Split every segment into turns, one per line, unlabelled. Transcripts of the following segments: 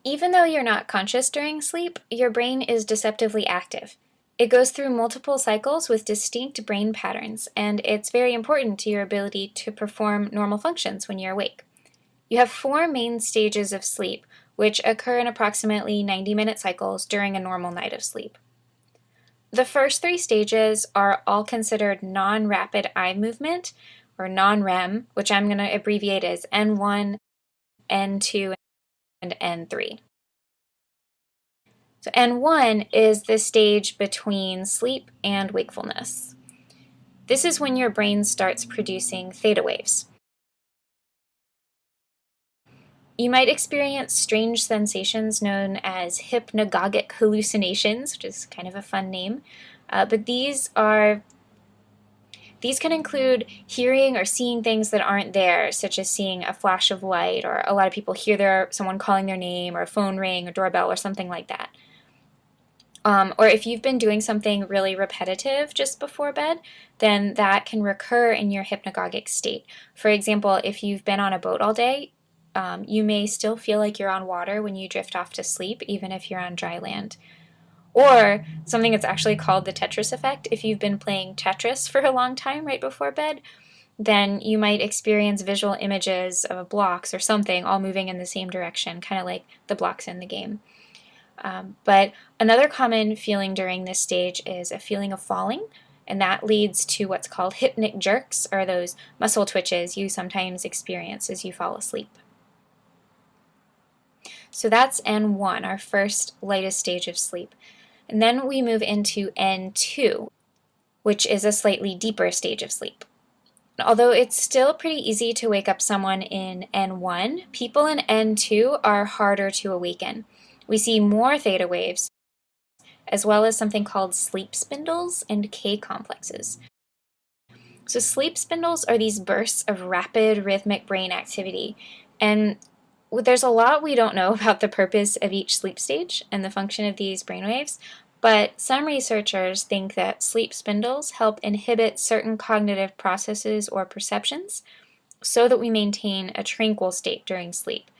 Even though you're not conscious during sleep, your brain is deceptively active. It goes through multiple cycles with distinct brain patterns, and it's very important to your ability to perform normal functions when you're awake. You have four main stages of sleep, which occur in approximately 90-minute cycles during a normal night of sleep. The first three stages are all considered non-rapid eye movement, or non-REM, which I'm going to abbreviate as N1, N2, and N3. So N1 is the stage between sleep and wakefulness. This is when your brain starts producing theta waves. You might experience strange sensations known as hypnagogic hallucinations, which is kind of a fun name, but these can include hearing or seeing things that aren't there, such as seeing a flash of light, or a lot of people hear someone calling their name, or a phone ring, or doorbell, or something like that. Or if you've been doing something really repetitive just before bed, then that can recur in your hypnagogic state. For example, if you've been on a boat all day, you may still feel like you're on water when you drift off to sleep, even if you're on dry land. Or something that's actually called the Tetris effect. If you've been playing Tetris for a long time right before bed, then you might experience visual images of blocks or something all moving in the same direction, kind of like the blocks in the game. But another common feeling during this stage is a feeling of falling, and that leads to what's called hypnic jerks, or those muscle twitches you sometimes experience as you fall asleep. So that's N1, our first lightest stage of sleep. And then we move into N2, which is a slightly deeper stage of sleep. Although it's still pretty easy to wake up someone in N1, people in N2 are harder to awaken. We see more theta waves, as well as something called sleep spindles and K complexes. So sleep spindles are these bursts of rapid rhythmic brain activity, and there's a lot we don't know about the purpose of each sleep stage and the function of these brainwaves, but some researchers think that sleep spindles help inhibit certain cognitive processes or perceptions so that we maintain a tranquil state during sleep.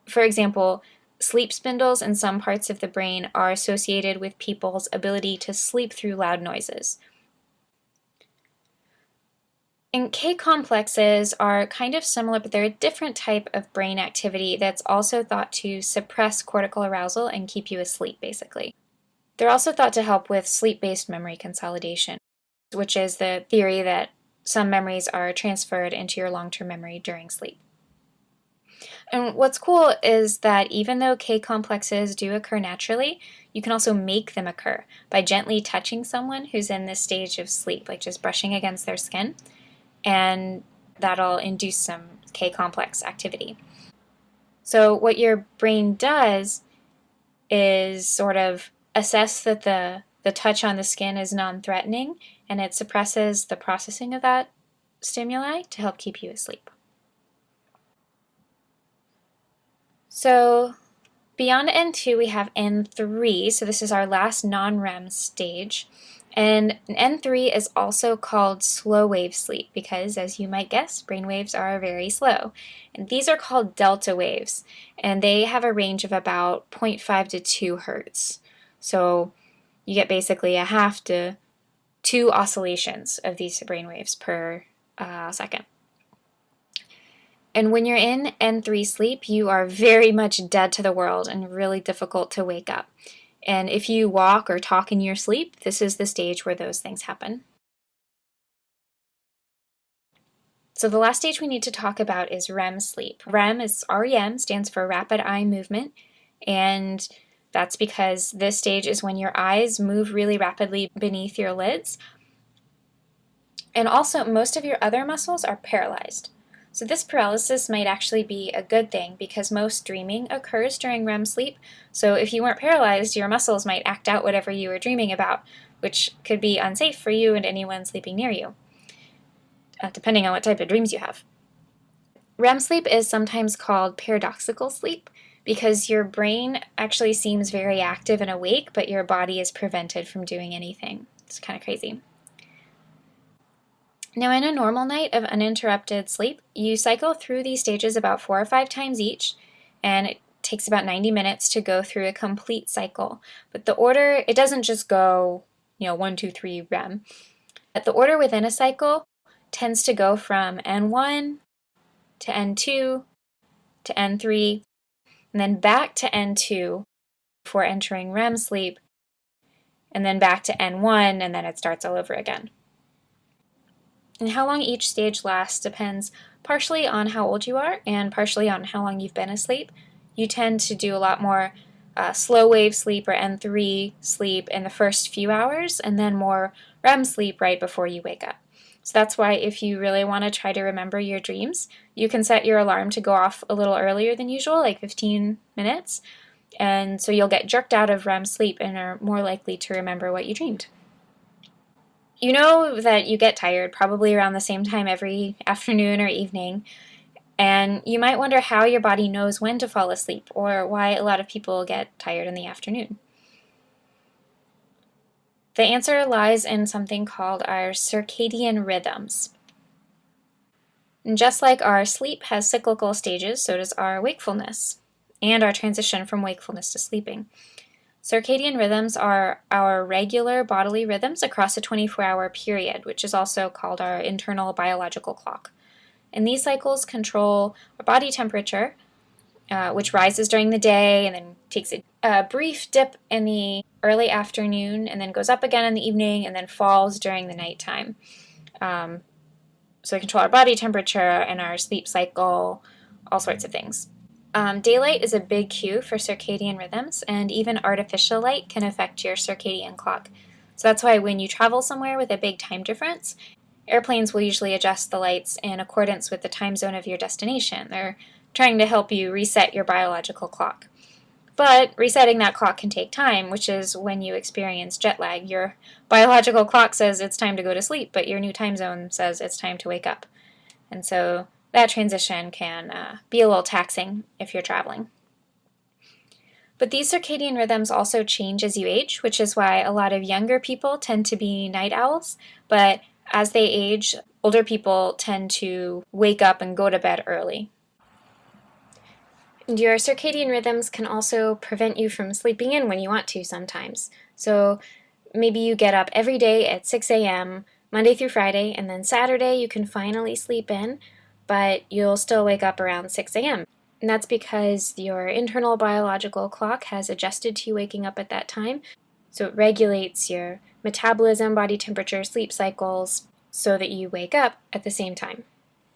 For example, sleep spindles in some parts of the brain are associated with people's ability to sleep through loud noises. And K complexes are kind of similar, but they're a different type of brain activity that's also thought to suppress cortical arousal and keep you asleep, basically. They're also thought to help with sleep-based memory consolidation, which is the theory that some memories are transferred into your long-term memory during sleep. And what's cool is that even though K complexes do occur naturally, you can also make them occur by gently touching someone who's in this stage of sleep, like just brushing against their skin, and that'll induce some K complex activity. So what your brain does is sort of assess that the touch on the skin is non-threatening, and it suppresses the processing of that stimuli to help keep you asleep. So beyond N2, we have N3, so this is our last non-REM stage. And N3 is also called slow wave sleep because, as you might guess, brain waves are very slow. And these are called delta waves, and they have a range of about 0.5 to 2 hertz. So you get basically a half to 2 oscillations of these brain waves per second. And when you're in N3 sleep, you are very much dead to the world and really difficult to wake up. And if you walk or talk in your sleep, this is the stage where those things happen. So the last stage we need to talk about is REM sleep. REM stands for rapid eye movement, and that's because this stage is when your eyes move really rapidly beneath your lids. And also, most of your other muscles are paralyzed. So this paralysis might actually be a good thing because most dreaming occurs during REM sleep. So if you weren't paralyzed, your muscles might act out whatever you were dreaming about, which could be unsafe for you and anyone sleeping near you, depending on what type of dreams you have. REM sleep is sometimes called paradoxical sleep because your brain actually seems very active and awake, but your body is prevented from doing anything. It's kind of crazy. Now, in a normal night of uninterrupted sleep, you cycle through these stages about 4 or 5 times each, and takes about 90 minutes to go through a complete cycle. But the order, it doesn't just go, 1, 2, 3 REM. But the order within a cycle tends to go from N1 to N2 to N3, and then back to N2 before entering REM sleep, and then back to N1, and then it starts all over again. And how long each stage lasts depends partially on how old you are and partially on how long you've been asleep. You tend to do a lot more slow wave sleep or N3 sleep in the first few hours, and then more REM sleep right before you wake up. So that's why if you really want to try to remember your dreams, you can set your alarm to go off a little earlier than usual, like 15 minutes, and so you'll get jerked out of REM sleep and are more likely to remember what you dreamed. You know that you get tired probably around the same time every afternoon or evening, and you might wonder how your body knows when to fall asleep or why a lot of people get tired in the afternoon. The answer lies in something called our circadian rhythms. And just like our sleep has cyclical stages, so does our wakefulness and our transition from wakefulness to sleeping. Circadian rhythms are our regular bodily rhythms across a 24-hour period, which is also called our internal biological clock. And these cycles control our body temperature, which rises during the day and then takes a brief dip in the early afternoon and then goes up again in the evening and then falls during the nighttime. So we control our body temperature and our sleep cycle, all sorts of things. Daylight is a big cue for circadian rhythms, and even artificial light can affect your circadian clock. So that's why when you travel somewhere with a big time difference, airplanes will usually adjust the lights in accordance with the time zone of your destination. They're trying to help you reset your biological clock. But resetting that clock can take time, which is when you experience jet lag. Your biological clock says it's time to go to sleep, but your new time zone says it's time to wake up. And so that transition can be a little taxing if you're traveling. But these circadian rhythms also change as you age, which is why a lot of younger people tend to be night owls, but as they age, older people tend to wake up and go to bed early. And your circadian rhythms can also prevent you from sleeping in when you want to sometimes. So maybe you get up every day at 6 a.m., Monday through Friday, and then Saturday you can finally sleep in, but you'll still wake up around 6 a.m. And that's because your internal biological clock has adjusted to you waking up at that time. So it regulates your metabolism, body temperature, sleep cycles so that you wake up at the same time.